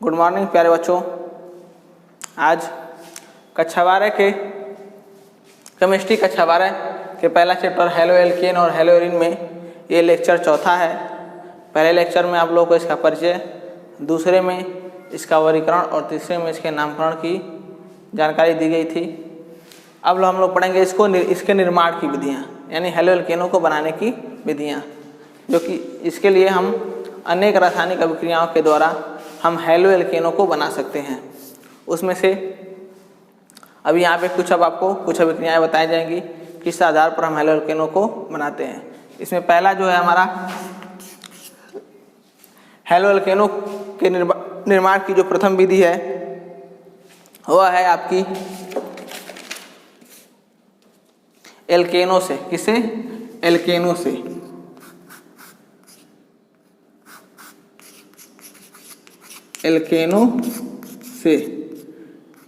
Good morning प्यारे बच्चों। आज कक्षा 12 के केमिस्ट्री कक्षा 12 के पहला चैप्टर हेलो एल्केन और हेलो एरीन में ये लेक्चर चौथा है। पहले लेक्चर में आप लोगों को इसका परिचय, दूसरे में इसका वर्गीकरण और तीसरे में इसके नामकरण की जानकारी दी गई थी। अब हम लोग पढ़ेंगे इसके निर्माण की विधियाँ, यानी हेलो एल्केनों को बनाने की विधियाँ, जो कि इसके लिए हम अनेक रासायनिक अभिक्रियाओं के द्वारा हम हेलो एल्केनों को बना सकते हैं। उसमें से अभी यहाँ पे आपको कुछ अभिक्रियाएं बताई जाएंगी, किस आधार पर हम हेलो एल्केनों को बनाते हैं। इसमें पहला जो है हमारा हेलो एल्केनों के निर्माण की जो प्रथम विधि है वह है आपकी एल्केनों से। किसे? एल्केनों से। एल्केनों से।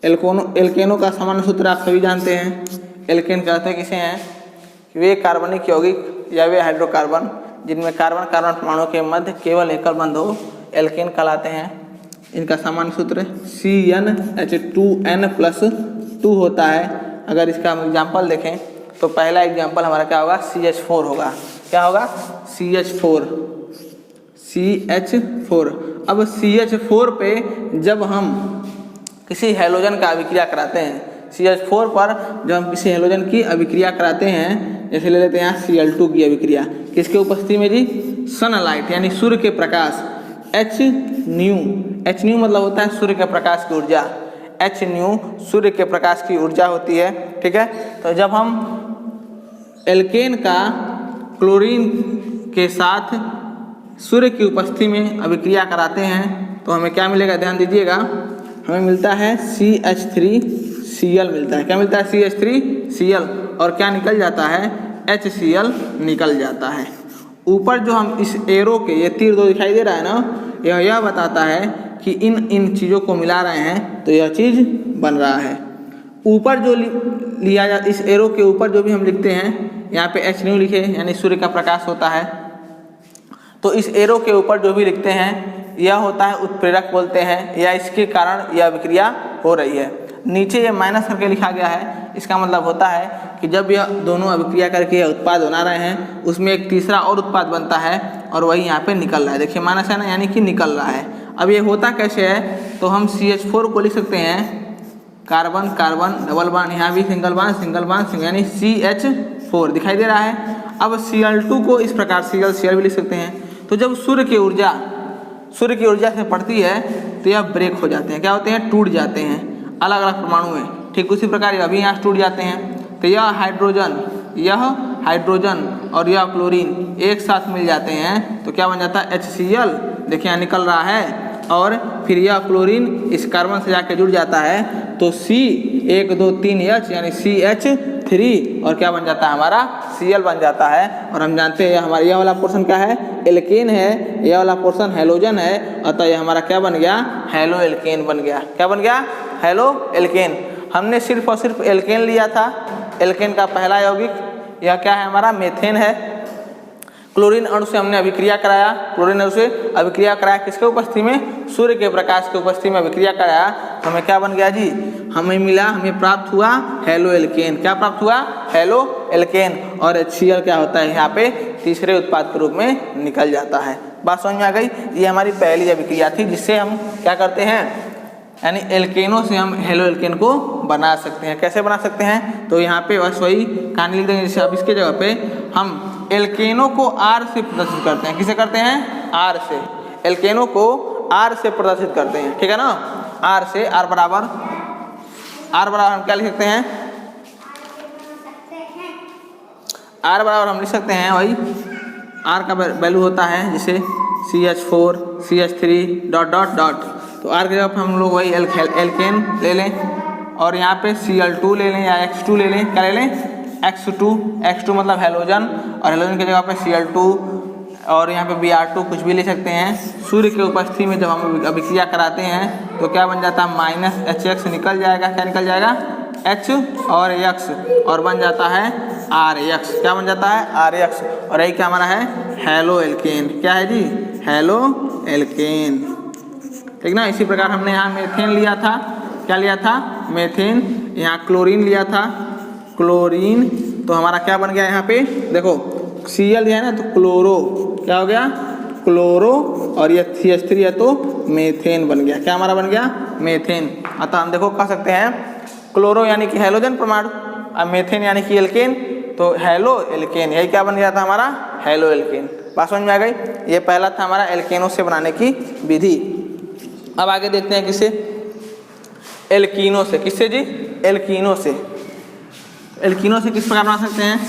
एल्केनों का सामान्य सूत्र आप सभी जानते हैं। एल्केन कहते हैं किसे हैं? वे कार्बनिक यौगिक या वे हाइड्रोकार्बन जिनमें कार्बन कार्बन परमाणु के मध्य केवल एकल बंध हो, एल्केन कहलाते हैं। इनका सामान्य सूत्र CnH2n+2 होता है। अगर इसका हम एग्जाम्पल देखें तो पहला एग्जाम्पल हमारा क्या होगा? CH4 होगा। क्या होगा? CH4। अब CH4 पे जब हम किसी हैलोजन का अभिक्रिया कराते हैं, CH4 पर जब हम किसी हैलोजन की अभिक्रिया कराते हैं, जैसे ले लेते हैं यहाँ Cl2 की अभिक्रिया, किसके उपस्थिति में जी? सनलाइट यानी सूर्य के प्रकाश। Hν मतलब होता है सूर्य के प्रकाश की ऊर्जा। Hν सूर्य के प्रकाश की ऊर्जा होती है। ठीक है, तो जब हम एल्केन का क्लोरीन के साथ सूर्य की उपस्थिति में अभिक्रिया कराते हैं तो हमें क्या मिलेगा? ध्यान दीजिएगा, हमें मिलता है CH3Cl मिलता है। क्या मिलता है? CH3Cl। और क्या निकल जाता है? HCl निकल जाता है। ऊपर जो हम इस एरो के ये तीर 2 दिखाई दे रहा है ना, यह बताता है कि इन चीज़ों को मिला रहे हैं तो यह चीज़ बन रहा है। ऊपर जो लिया जा, इस एरो के ऊपर जो भी हम लिखते हैं, यहाँ पे Hν लिखे यानी सूर्य का प्रकाश होता है, तो इस एरो के ऊपर जो भी लिखते हैं यह होता है उत्प्रेरक बोलते हैं, या इसके कारण यह अभिक्रिया हो रही है। नीचे ये माइनस करके लिखा गया है, इसका मतलब होता है कि जब यह दोनों अभिक्रिया करके यह उत्पाद बना रहे हैं, उसमें एक तीसरा और उत्पाद बनता है और वही यहाँ पे निकल रहा है। देखिए माइनस है ना, यानी कि निकल रहा है। अब ये होता कैसे है? तो हम CH4 को लिख सकते हैं कार्बन कार्बन डबल बॉन्ड, यहाँ भी सिंगल बॉन्ड यानी CH4 दिखाई दे रहा है। अब Cl2 को इस प्रकार Cl भी लिख सकते हैं। तो जब सूर्य की ऊर्जा से पड़ती है तो यह ब्रेक हो जाते हैं। क्या होते हैं? टूट जाते हैं अलग अलग परमाणु में। ठीक उसी प्रकार अभी यहाँ टूट जाते हैं तो यह हाइड्रोजन और यह क्लोरीन एक साथ मिल जाते हैं तो क्या बन जाता है? HCl। देखिए यहाँ निकल रहा है और फिर यह क्लोरीन इस कार्बन से जाके जुड़ जाता है तो C123H यानी CH3 और क्या बन जाता है? हमारा Cl बन जाता है। और हम जानते हैं हमारा यह वाला पोर्शन क्या है? एल्केन है। यह वाला पोर्शन हैलोजन है, अतः यह हमारा क्या बन गया? हेलो एल्केन बन गया। क्या बन गया? Halo alkane. हमने सिर्फ और सिर्फ एल्केन लिया था। एल्केन का पहला यौगिक यह क्या है? हमारा मेथेन है। क्लोरीन अणु से हमने अभिक्रिया कराया, किसके उपस्थिति में? सूर्य के प्रकाश के उपस्थिति में अभिक्रिया कराया तो हमें क्या बन गया जी? हमें प्राप्त हुआ हेलो एल्केन। क्या प्राप्त हुआ? Halo alkane. और HCl क्या होता है? यहाँ पे तीसरे उत्पाद के रूप में निकल जाता है। बात समझ में आ गई? ये हमारी पहली अभिक्रिया थी जिससे हम क्या करते हैं, यानी एल्केनों से हम हेलो एल्केन को बना सकते हैं। कैसे बना सकते हैं? तो यहाँ पे बस वही कहानी लिख देंगे। जैसे अब इसके जगह पे हम एल्केनों को R से प्रदर्शित करते हैं। किसे करते हैं? R से। एल्केनों को R से प्रदर्शित करते हैं। ठीक है ना? R से। R बराबर हम क्या लिख सकते हैं? R बराबर हम लिख सकते हैं वही R का वैल्यू होता है जैसे CH4 CH3 ... तो R के जगह पर हम लोग वही एल्केन ले लें और यहाँ पे Cl2 ले लें या X2 ले लें। क्या ले लें? X2 मतलब हैलोजन, और हैलोजन की जगह पे Cl2 और यहाँ पे Br2 कुछ भी ले सकते हैं। सूर्य की उपस्थिति में जब हम अभिक्रिया कराते हैं तो क्या बन जाता है? -HX निकल जाएगा। क्या निकल जाएगा? H और X और बन जाता है RX। क्या बन जाता है? RX। और यही क्या हमारा है? Halo alkane. क्या है जी? Halo alkane. ठीक ना। इसी प्रकार हमने यहाँ मीथेन लिया था, क्या लिया था, मीथेन। यहाँ क्लोरीन लिया था, क्लोरीन, तो हमारा क्या बन गया यहाँ पे देखो Cl है ना, तो क्लोरो, क्या हो गया, क्लोरो, और ये CH3 है तो मीथेन बन गया। क्या हमारा बन गया, मीथेन। अतः हम देखो कह सकते हैं क्लोरो यानी कि हैलोजन परमाणु, अब मीथेन यानी कि एल्केन, तो हेलो एल्केन, यही क्या बन गया था हमारा, हेलो एल्केन। बात समझ में आ गई। ये पहला था हमारा एल्केनों से बनाने की विधि। अब आगे देखते हैं किससे, एल्कीनों से। किससे जी, एल्कीनों से। एल्कीनों से किस प्रकार बना सकते हैं,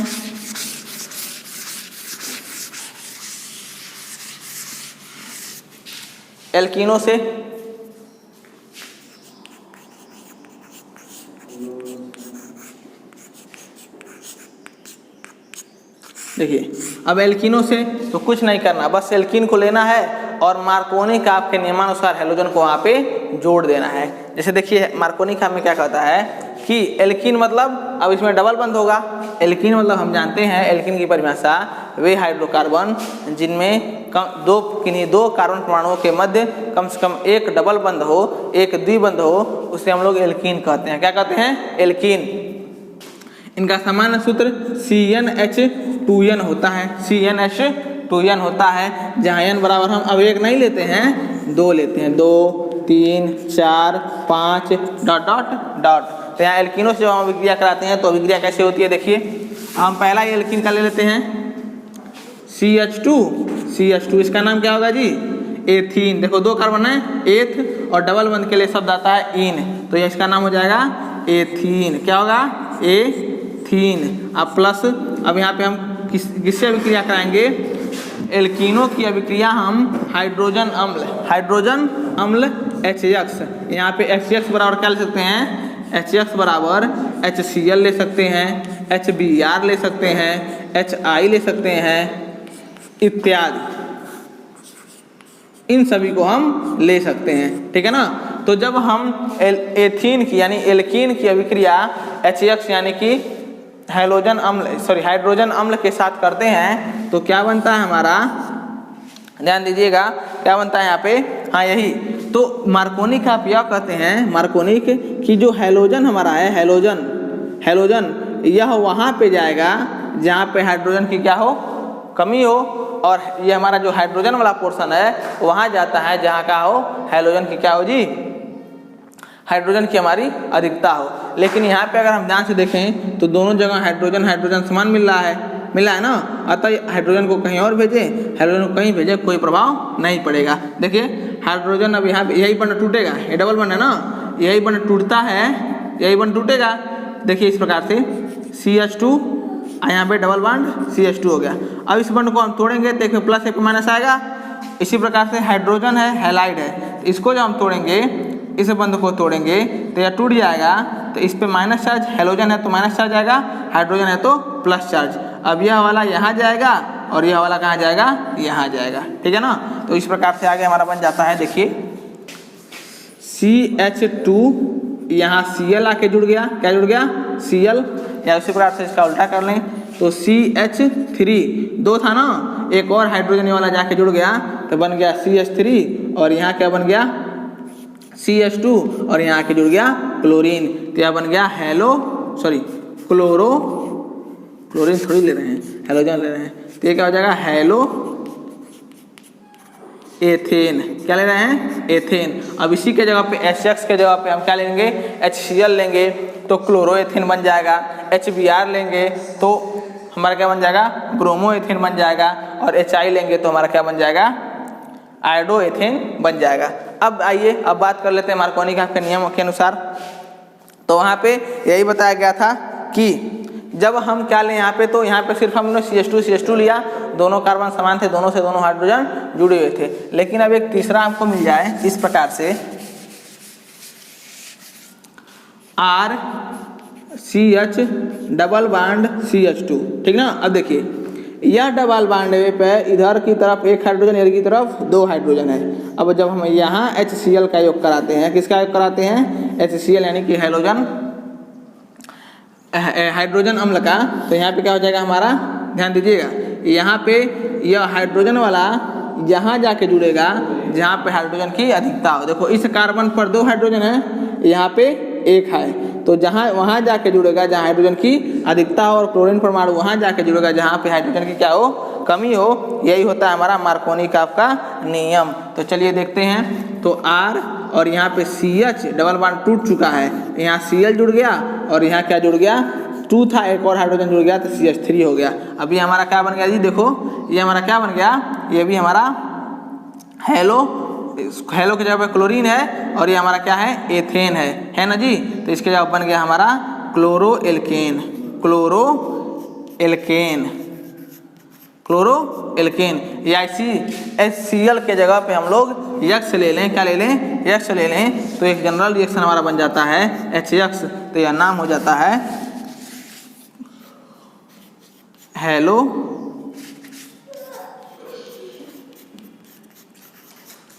एल्कीनों से देखिए, अब एल्कीनों से तो कुछ नहीं करना, बस एल्कीन को लेना है और मार्कोनी का आपके नियमानुसार हैलोजन को वहाँ पे जोड़ देना है। जैसे देखिए मार्कोनी का हमें क्या कहता है कि एल्कीन मतलब, अब इसमें डबल बंद होगा। एल्कीन मतलब हम जानते हैं एल्कीन की परिभाषा, वे हाइड्रोकार्बन जिनमें किन्हीं दो कार्बन परमाणुओं के मध्य कम से कम एक डबल बंद हो, एक द्विबंध हो, उसे हम लोग एल्कीन कहते हैं। क्या कहते हैं, एल्कीन। इनका सामान्य सूत्र CnH2n होता है, CnH2n होता है, जहाँ n बराबर हम अब एक नहीं लेते हैं, दो लेते हैं, 2 3 4 5 डॉट डॉट डॉट। तो यहाँ एल्कीनों से जब हम अभिक्रिया कराते हैं तो अभिक्रिया कैसे होती है, देखिए हम पहला ही एल्कीन का ले लेते हैं CH2, इसका नाम क्या होगा जी, एथीन। देखो दो कार्बन है, एथ, और डबल बंद के लिए शब्द आता है इन, तो इसका नाम हो जाएगा एथीन। क्या होगा, एथीन। अब प्लस, अब यहाँ पे हम किससे अभिक्रिया कराएंगे, एल्कीनों की अभिक्रिया हम हाइड्रोजन अम्ल HX, यहाँ पे HX बराबर क्या ले सकते हैं, HX बराबर HCl ले सकते हैं, HBr ले सकते हैं, HI ले सकते हैं इत्यादि, इन सभी को हम ले सकते हैं, ठीक है ना। तो जब हम एथीन की यानी एल्कीन की अभिक्रिया HX यानी कि हाइड्रोजन अम्ल के साथ करते हैं तो क्या बनता है हमारा, ध्यान दीजिएगा क्या बनता है यहाँ पे, हाँ यही तो मार्कोनिक आप यह कहते हैं, मार्कोनिक की जो हैलोजन हमारा है, हैलोजन यह वहाँ पे जाएगा जहाँ पे हाइड्रोजन की क्या हो, कमी हो, और ये हमारा जो हाइड्रोजन वाला पोर्शन है वहाँ जाता है जहाँ का हो हैलोजन की क्या हो जी, हाइड्रोजन की हमारी अधिकता हो। लेकिन यहाँ पे अगर हम ध्यान से देखें तो दोनों जगह हाइड्रोजन समान मिल रहा है ना, अतः हाइड्रोजन को कहीं और भेजें, हाइड्रोजन को कहीं भेजें, कोई प्रभाव नहीं पड़ेगा। देखिए हाइड्रोजन अब यहाँ यही बंड टूटेगा, ये डबल बंड है ना, यही बंड टूटता है, यही बंड टूटेगा। देखिए इस प्रकार से CH2, यहाँ पे डबल बंड CH2 हो गया। अब इस बंड को हम तोड़ेंगे, देखिए प्लस एक माइनस आएगा। इसी प्रकार से हाइड्रोजन है, हैलाइड है, इसको जब हम तोड़ेंगे, इस बंध को तोड़ेंगे तो यह टूट जाएगा, तो इस पे माइनस चार्ज, हैलोजन है तो माइनस चार्ज आएगा, हाइड्रोजन है तो प्लस चार्ज। अब यह वाला यहाँ जाएगा और यह वाला कहाँ जाएगा, यहाँ जाएगा, ठीक है ना। तो इस प्रकार से आगे हमारा बन जाता है, देखिए CH2 यहाँ Cl आके जुड़ गया, क्या जुड़ गया, Cl, या उसी प्रकार से इसका उल्टा कर लें तो CH3, दो था ना, एक और हाइड्रोजन वाला जाके जुड़ गया तो बन गया CH3, और यहाँ क्या बन गया CH2, और यहाँ आके जुड़ गया क्लोरीन, तो यह बन गया क्लोरीन थोड़ी ले रहे हैं, हैलोजन ले रहे हैं, तो ये क्या हो जाएगा, हेलो एथेन। क्या ले रहे हैं, एथेन। अब इसी के जगह पे HX के जगह पे हम क्या लेंगे, HCl लेंगे तो क्लोरोएथेन बन जाएगा, HBr लेंगे तो हमारा क्या बन जाएगा, ब्रोमोएथेन बन जाएगा, और HI लेंगे तो हमारा क्या बन जाएगा, आयोडोएथेन बन जाएगा। अब आइए अब बात कर लेते हैं मार्कोनी के नियमों के अनुसार। तो वहाँ पे यही बताया गया था कि जब हम क्या लें यहाँ पे, तो यहाँ पे सिर्फ हमने CH2 लिया, दोनों कार्बन समान थे, दोनों से दोनों हाइड्रोजन जुड़े हुए थे। लेकिन अब एक तीसरा आपको मिल जाए इस प्रकार से RCH डबल बॉन्ड CH2, ठीक ना। अब देखिए यह डबल बॉन्ड पे इधर की तरफ एक हाइड्रोजन, इधर की तरफ दो हाइड्रोजन है। अब जब हम यहाँ HCl का योग कराते हैं, किसका योग कराते हैं, HCl यानी कि हाइड्रोजन अम्ल का, तो यहाँ पे क्या हो जाएगा हमारा, ध्यान दीजिएगा, यहाँ पे यह हाइड्रोजन वाला यहाँ जाके जुड़ेगा जहाँ पे हाइड्रोजन की अधिकता हो। देखो इस कार्बन पर 2 हाइड्रोजन है, यहाँ पे 1 है, तो जहाँ वहाँ जाके जुड़ेगा जहाँ हाइड्रोजन की अधिकता हो, और क्लोरीन परमाणु वहाँ जाके जुड़ेगा जहाँ पे हाइड्रोजन की क्या हो, कमी हो। यही होता है हमारा मार्कोनी-काफ का नियम। तो चलिए देखते हैं। तो R और यहाँ पे CH डबल बॉन्ड टूट चुका है, यहाँ Cl जुड़ गया और यहाँ क्या जुड़ गया, 2 था, एक और हाइड्रोजन जुड़ गया तो CH3 हो गया। अभी हमारा क्या बन गया जी, देखो ये हमारा क्या बन गया, ये भी हमारा हेलो की जगह पे क्लोरीन है, और ये हमारा क्या है, एथेन है ना जी। तो इसके जवाब बन गया हमारा क्लोरो एल्केन। या इसी HCl के जगह पे हम लोग यक्स ले लें, क्या ले लें, यक्स ले लें, तो एक जनरल रिएक्शन हमारा बन जाता है HX। तो यह नाम हो जाता है हेलो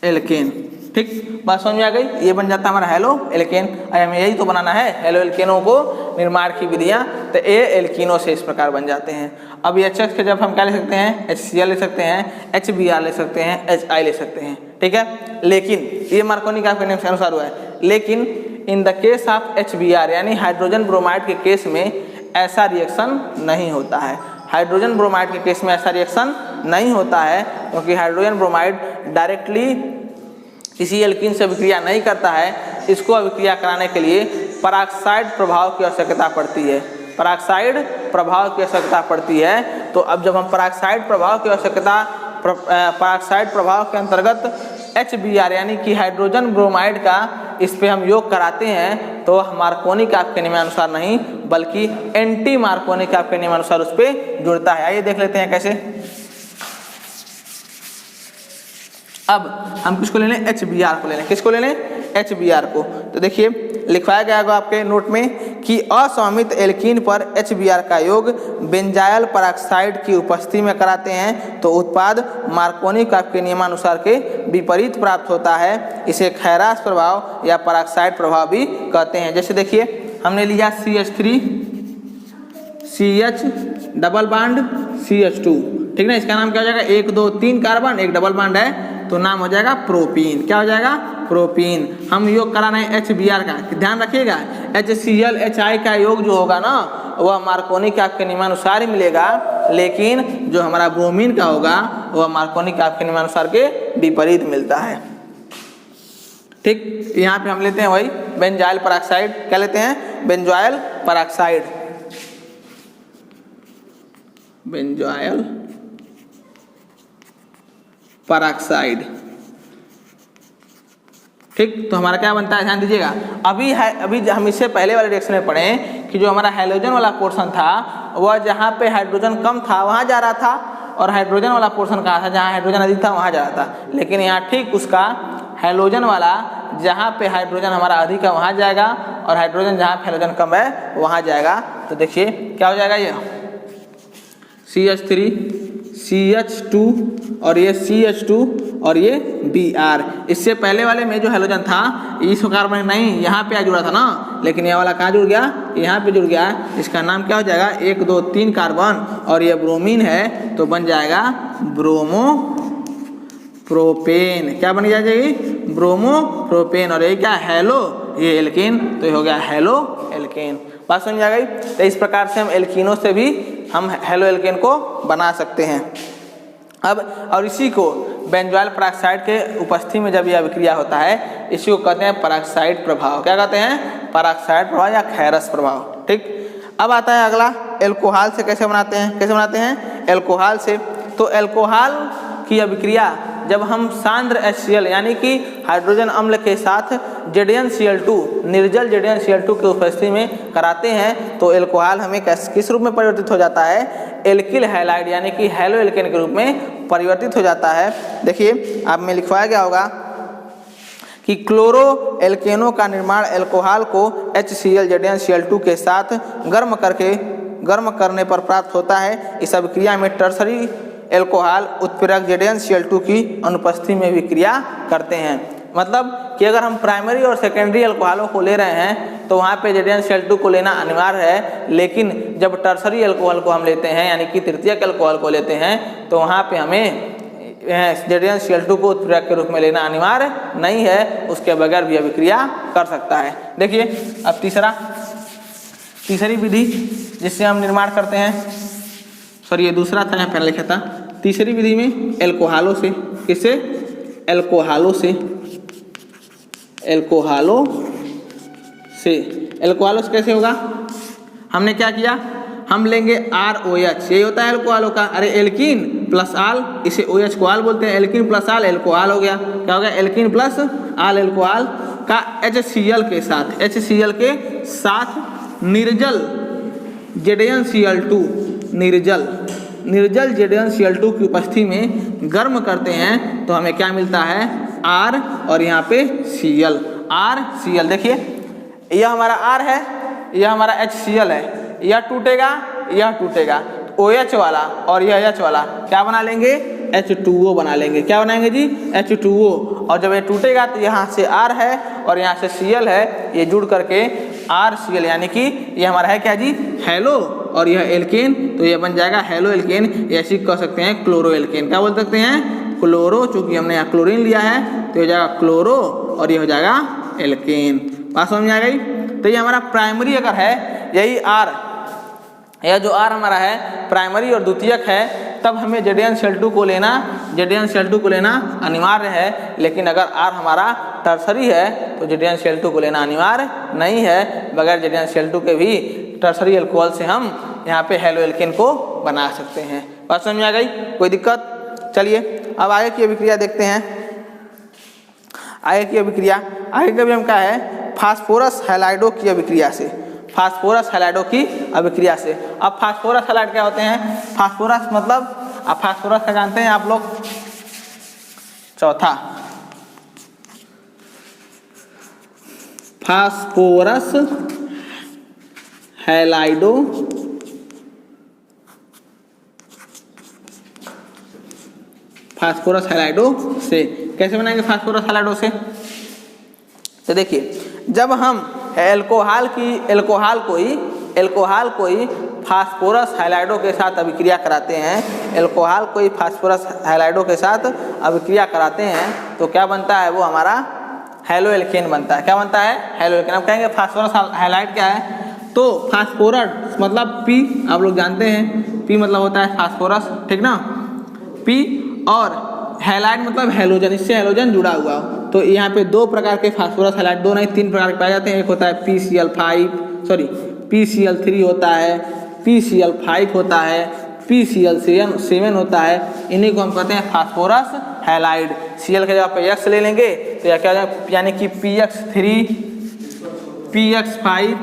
एल्केन। ठीक, बात समझ में आ गई। ये बन जाता है हमारा हेलो एल्केन। हमें यही तो बनाना है, हेलो एल्केनों को निर्माण की विधियां। तो ये एल्कीनों से इस प्रकार बन जाते हैं। अब HX के जब हम क्या ले सकते हैं, HCl ले सकते हैं, HBr ले सकते हैं, HI ले सकते हैं। ठीक है, लेकिन ये मार्कोनी-काफ के नियम के अनुसार हुआ है। लेकिन in the case of HBr यानी हाइड्रोजन ब्रोमाइड के केस में ऐसा रिएक्शन नहीं होता है। हाइड्रोजन ब्रोमाइड के केस में ऐसा रिएक्शन नहीं होता है, क्योंकि हाइड्रोजन ब्रोमाइड डायरेक्टली किसी एल्कीन से अभिक्रिया नहीं करता है। इसको अभिक्रिया कराने के लिए पराक्साइड प्रभाव की आवश्यकता पड़ती है। पराक्साइड प्रभाव की आवश्यकता पड़ती है। तो अब जब हम पराक्साइड प्रभाव की आवश्यकता, पराक्साइड प्रभाव के अंतर्गत HBr यानी कि हाइड्रोजन ब्रोमाइड का इस पे हम योग कराते हैं, तो मार्कोनी-काफ के नियमानुसार नहीं बल्कि एंटी मार्कोनी-काफ के नियमानुसार उस पे जुड़ता है। आइए देख लेते हैं कैसे। अब हम किसको ले लें, HBr को ले लें। किसको ले लें, HBr को। तो देखिए लिखवाया गया होगा आपके नोट में कि असममित एल्कीन पर HBr का योग बेंजाइल परऑक्साइड की उपस्थिति में कराते हैं तो उत्पाद मार्कोनी-काफ के नियमानुसार के विपरीत प्राप्त होता है। इसे खैरास प्रभाव या परऑक्साइड प्रभाव भी कहते हैं। जैसे देखिए हमने लिया CH3 CH double bond CH2, ठीक ना। इसका नाम क्या हो जाएगा, 1 2 3 कार्बन, एक डबल बॉन्ड है तो नाम हो जाएगा प्रोपीन। क्या हो जाएगा, प्रोपीन। हम योग करा रहे हैं HBr का, ध्यान रखिएगा HCl HI का योग जो होगा ना वह मार्कोनी-काफ के नियमानुसार ही मिलेगा, लेकिन जो हमारा ब्रोमीन का होगा वह मार्कोनी-काफ के नियमानुसार के विपरीत मिलता है। ठीक, यहाँ पे हम लेते हैं वही बेंजाइल परऑक्साइड। क्या लेते हैं, बेंजाइल परऑक्साइड। Benzyl peroxide. ठीक, तो हमारा क्या बनता है, ध्यान दीजिएगा। अभी हम इससे पहले वाले रिएक्शन में पढ़े कि जो हमारा हैलोजन वाला पोर्शन था वह जहाँ पे हाइड्रोजन कम था वहाँ जा रहा था, और हाइड्रोजन वाला पोर्शन कहाँ था, जहाँ हाइड्रोजन अधिक था वहाँ जा रहा था। लेकिन यहाँ ठीक उसका हैलोजन वाला जहाँ पे हाइड्रोजन हमारा अधिक है वहाँ जाएगा, और हाइड्रोजन जहाँ पे हाइड्रोजन कम है वहाँ जाएगा। तो देखिए क्या हो जाएगा, ये CH3 CH2 और ये CH2 और ये Br। इससे पहले वाले में जो हैलोजन था इस कार्बन नहीं यहाँ पे आ जुड़ा था ना, लेकिन ये वाला कहाँ जुड़ गया, यहाँ पे जुड़ गया। इसका नाम क्या हो जाएगा, 1 2 3 कार्बन, और ये ब्रोमीन है तो बन जाएगा ब्रोमो प्रोपेन। क्या बन जाएगी, ब्रोमो प्रोपेन। और ये क्या, हेलो, ये एल्केन, तो ये हो गया हेलो एल्केन। बात समझ आ गई। तो इस प्रकार से हम एल्कीनों से भी हम हेलो एल्केन को बना सकते हैं। अब और इसी को बेंजॉइल परऑक्साइड के उपस्थिति में जब यह अभिक्रिया होता है इसी को कहते हैं परऑक्साइड प्रभाव। क्या कहते हैं, परऑक्साइड प्रभाव या खैरस प्रभाव। ठीक, अब आता है अगला, एल्कोहल से कैसे बनाते हैं। कैसे बनाते हैं, एल्कोहल से। तो एल्कोहल की अभिक्रिया जब हम सांद्र HCl यानी कि हाइड्रोजन अम्ल के साथ ZnCl2 निर्जल ZnCl2 की उपस्थिति में कराते हैं तो एल्कोहल हमें किस रूप में परिवर्तित हो जाता है, एल्किल हैलाइड यानी कि हेलो एल्केन के रूप में परिवर्तित हो जाता है। देखिए आप में लिखवाया गया होगा कि क्लोरो एल्केनों का निर्माण एल्कोहल को HCl ZnCl2 के साथ गर्म करने पर प्राप्त होता है। इस अभिक्रिया में टर्सरी एल्कोहल उत्प्रेरक ZnCl2 की अनुपस्थिति में भी क्रिया करते हैं। मतलब कि अगर हम प्राइमरी और सेकेंडरी एल्कोहलों को ले रहे हैं तो वहाँ पे ZnCl2 को लेना अनिवार्य है, लेकिन जब टर्सरी एल्कोहल को हम लेते हैं यानी कि तृतीयक एल्कोहल को लेते हैं तो वहाँ पे हमें ZnCl2 को उत्प्रेरक के रूप में लेना अनिवार्य नहीं है, उसके बगैर भी अभिक्रिया कर सकता है। देखिए अब तीसरी विधि जिससे हम निर्माण करते हैं, सॉरी ये दूसरा था, यहाँ पहले लिखा था। तीसरी विधि में एल्कोहालो से, किससे? एल्कोहालो से कैसे होगा? हमने क्या किया, हम लेंगे ROH, यही होता है एल्कोहालो का। अरे एल्कीन प्लस आल, इसे OH को आल बोलते हैं, एल्कीन प्लस आल एल्कोहाल हो गया। क्या हो गया? एल्कीन प्लस आल एल्कोहाल का HCl के साथ निर्जल ZnCl2, निर्जल ZnCl2 की उपस्थिति में गर्म करते हैं तो हमें क्या मिलता है? R और यहाँ पे Cl, RCl। देखिए यह हमारा R है, यह हमारा HCl है, यह टूटेगा OH वाला और यह H वाला क्या बना लेंगे? H2O बना लेंगे। क्या बनाएंगे जी? H2O। और जब ये टूटेगा तो यहाँ से R है और यहाँ से Cl है, ये जुड़ करके RCl, यानी कि ये हमारा है क्या जी? हेलो, और यह एल्केन, तो ये बन जाएगा हेलो एल्केन। ऐसे कह सकते हैं क्लोरो एल्केन। क्या बोल सकते हैं? क्लोरो, चूंकि हमने यहाँ क्लोरीन लिया है तो हो जाएगा क्लोरो और ये हो जाएगा एल्केन। बात समझ में आ गई? तो ये हमारा प्राइमरी अगर है, यही R, यह जो R हमारा है प्राइमरी और द्वितीयक है, तब हमें ZnCl2 को लेना अनिवार्य है। लेकिन अगर R हमारा टर्सरी है तो ZnCl2 को लेना अनिवार्य नहीं है। बगैर ZnCl2 के भी टर्सरी अल्कोहल से हम यहाँ पे हेलो एल्केन को बना सकते हैं। बात समझ में आ गई? कोई दिक्कत? चलिए अब आगे की अभिक्रिया देखते हैं। आगे की अभिक्रिया हम क्या है? फास्फोरस हैलाइडो की अभिक्रिया से, फास्फोरस हैलाइडो की अभिक्रिया से। अब फास्फोरस हैलाइड क्या होते हैं? फास्फोरस मतलब, अब फास्फोरस का जानते हैं आप लोग? चौथा, फास्फोरस हैलाइडो से कैसे बनाएंगे? फास्फोरस हैलाइडो से तो देखिए, जब हम एल्कोहल को ही फास्फोरस हैलाइडो के साथ अभिक्रिया कराते हैं, तो क्या बनता है? वो हमारा हेलो एल्केन बनता है। क्या बनता है? Halo alkane. अब कहेंगे फास्फोरस हैलाइड क्या है? तो फास्फोरस मतलब P, आप लोग जानते हैं P मतलब होता है फास्फोरस, ठीक ना? P, और हैलाइड मतलब हैलोजन, इससे हैलोजन जुड़ा हुआ हो। तो यहाँ पे दो प्रकार के फास्फोरस हैलाइड, दो नहीं तीन प्रकार के पाए जाते हैं। एक होता है PCl3 होता है, PCl5 होता है, PCl7 होता है। इन्हीं को हम कहते हैं फास्फोरस हैलाइड। Cl के जगह पे X ले लेंगे तो यह क्या हो जाएगा? यानी कि PX3, PX5,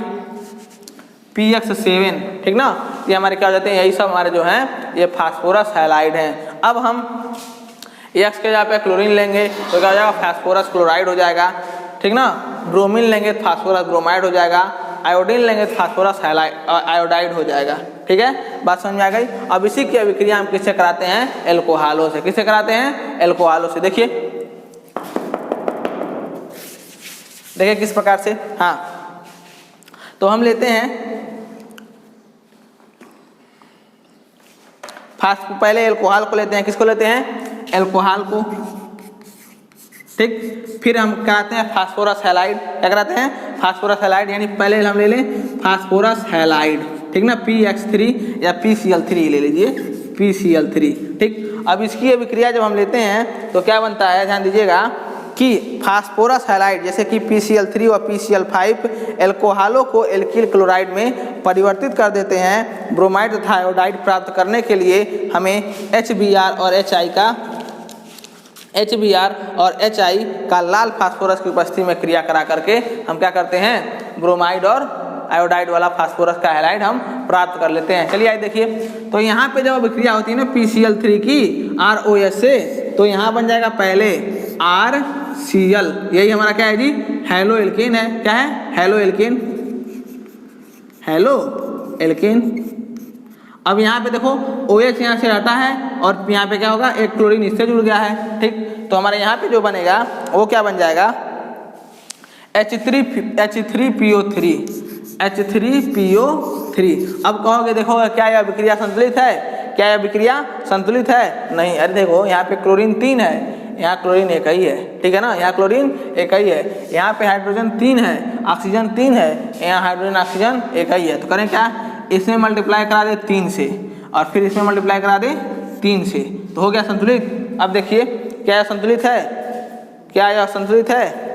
PX7, ठीक ना? ये हमारे क्या हो जाते हैं? यही सब हमारे जो हैं ये फास्फोरस हैलाइड हैं। अब हम X के जगह पे क्लोरीन लेंगे तो क्या हो जाएगा? फास्फोरस क्लोराइड हो जाएगा, ठीक ना? ब्रोमीन लेंगे तो फास्फोरस ब्रोमाइड हो जाएगा, आयोडीन लेंगे तो फास्फोरस आयोडाइड हो जाएगा। ठीक है, बात समझ में आ गई। अब इसी की अभिक्रिया हम किससे कराते हैं? एल्कोहलों से। किससे कराते हैं? एल्कोहलों से। देखिए किस प्रकार से। हाँ, तो हम लेते हैं पहले एल्कोहल को लेते हैं। किसको लेते हैं? एल्कोहल को, ठीक। फिर हम कराते हैं फास्फोरस हैलाइड। क्या कराते हैं? फास्फोरस हैलाइड, यानी पहले हम ले लें फास्फोरस हैलाइड, ठीक ना, PX3 या PCl3 ले लीजिए, PCl3, ठीक। अब इसकी अभिक्रिया जब हम लेते हैं तो क्या बनता है, ध्यान दीजिएगा कि फास्फोरस हैलाइड जैसे कि PCl3 और PCl5 एल्कोहलों को एल्किल क्लोराइड में परिवर्तित कर देते हैं। ब्रोमाइड तथा आयोडाइड प्राप्त करने के लिए हमें HBr और HI का लाल फास्फोरस की उपस्थिति में क्रिया करा करके हम क्या करते हैं? ब्रोमाइड और आयोडाइड वाला फास्फोरस का हैलाइड हम प्राप्त कर लेते हैं। चलिए आइए देखिए, तो यहाँ पे जब अभिक्रिया होती है ना PCl3 की ROH से, तो यहाँ बन जाएगा पहले RCl, यही हमारा क्या है जी? हेलो एल्केन है। क्या है? Halo alkane, halo alkane. अब यहाँ पे देखो OH यहाँ से हटा है और यहाँ पे क्या होगा? एक क्लोरीन इससे जुड़ गया है, ठीक। तो हमारे यहाँ पे जो बनेगा वो क्या बन जाएगा? H3PO3। अब कहोगे देखो क्या यह अभिक्रिया संतुलित है? क्या यह विक्रिया संतुलित है? नहीं। अरे देखो यहाँ पे क्लोरीन 3 है, यहाँ क्लोरीन एक ही है, ठीक है ना, यहाँ क्लोरीन एक ही है, यहाँ पे हाइड्रोजन 3 है, ऑक्सीजन 3 है, यहाँ हाइड्रोजन ऑक्सीजन एक ही है। तो करें क्या, इसमें मल्टीप्लाई करा दे 3 से और फिर इसमें मल्टीप्लाई करा दे 3 से, तो हो गया संतुलित। अब देखिए क्या यह संतुलित है? क्या यह संतुलित है?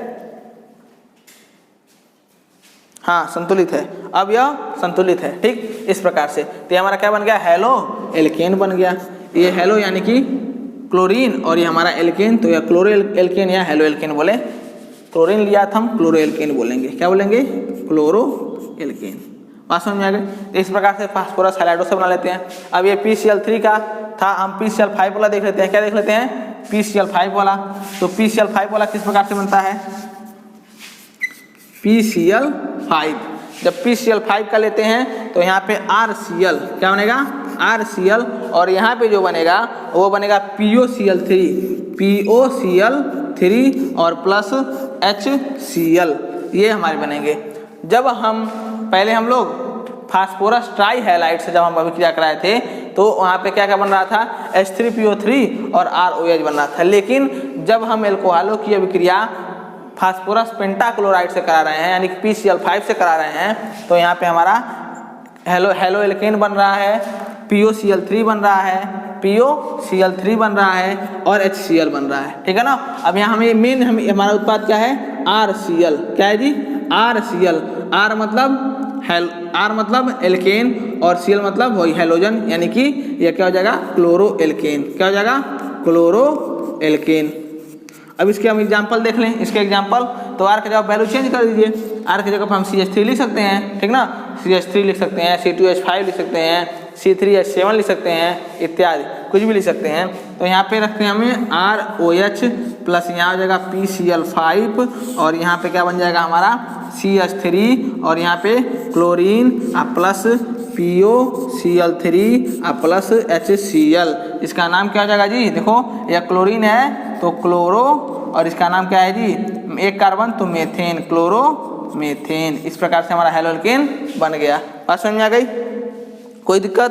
हाँ संतुलित है। अब यह संतुलित है, ठीक, इस प्रकार से। तो ये हमारा क्या बन गया, हेलो एल्केन बन गया। ये हेलो यानी कि क्लोरीन और ये हमारा एल्केन, तो यह क्लोरो एल्केन या हेलो एल्केन बोले। क्लोरीन लिया था, हम क्लोरो एल्केन बोलेंगे। क्या बोलेंगे? Chloroalkane. बात समझ में आ गई? इस प्रकार से फास्फोरस हैलाइडो से बना लेते हैं। अब ये PCl3 का था, हम PCl5 वाला देख लेते हैं। क्या देख लेते हैं? PCl5 वाला। तो PCl5 वाला किस प्रकार से बनता है? PCl5। जब PCl5 का लेते हैं तो यहाँ पे RCl क्या बनेगा? RCl, और यहाँ पे जो बनेगा वो बनेगा POCl3 और प्लस HCl, ये हमारे बनेंगे। जब हम पहले हम लोग फास्फोरस ट्राई हैलाइड से जब हम अभिक्रिया कराए थे तो वहाँ पे क्या क्या बन रहा था? H3PO3 और ROH बन रहा था। लेकिन जब हम एल्कोहलों की अभिक्रिया फास्फोरस पेंटाक्लोराइड से करा रहे हैं यानी कि PCl5 से करा रहे हैं, तो यहाँ पे हमारा हेलो एल्केन बन रहा है, POCl3 बन रहा है, POCl3 बन रहा है और HCl बन रहा है, ठीक है ना। अब यहाँ हमें मेन हमारा उत्पाद क्या है? RCl। क्या है जी? RCl। R मतलब एल्केन और Cl मतलब वही हेलोजन, यानी कि यह क्या हो जाएगा? Chloroalkane. क्या हो जाएगा? Chloroalkane. अब इसके हम एग्जाम्पल देख लें। इसके एग्जाम्पल, तो R की जगह वैल्यू चेंज कर दीजिए। R की जगह पर हम CH3 लिख सकते हैं, ठीक ना, CH3 लिख सकते हैं, C2H5 लिख सकते हैं, C3H7 लिख सकते हैं, इत्यादि कुछ भी लिख सकते हैं। तो यहाँ पे रखते हैं हमें ROH प्लस यहाँ हो जाएगा PCl5 और यहाँ पे क्या बन जाएगा हमारा? CH3 और यहाँ पे chlorine plus POCl3 plus HCl। इसका नाम क्या हो जाएगा जी? देखो यह क्लोरीन है तो क्लोरो, और इसका नाम क्या है जी? एक कार्बन तो मेथेन, क्लोरो मेथेन। इस प्रकार से हमारा हेलो एल्केन बन गया। बात समझ में आ गई? कोई दिक्कत?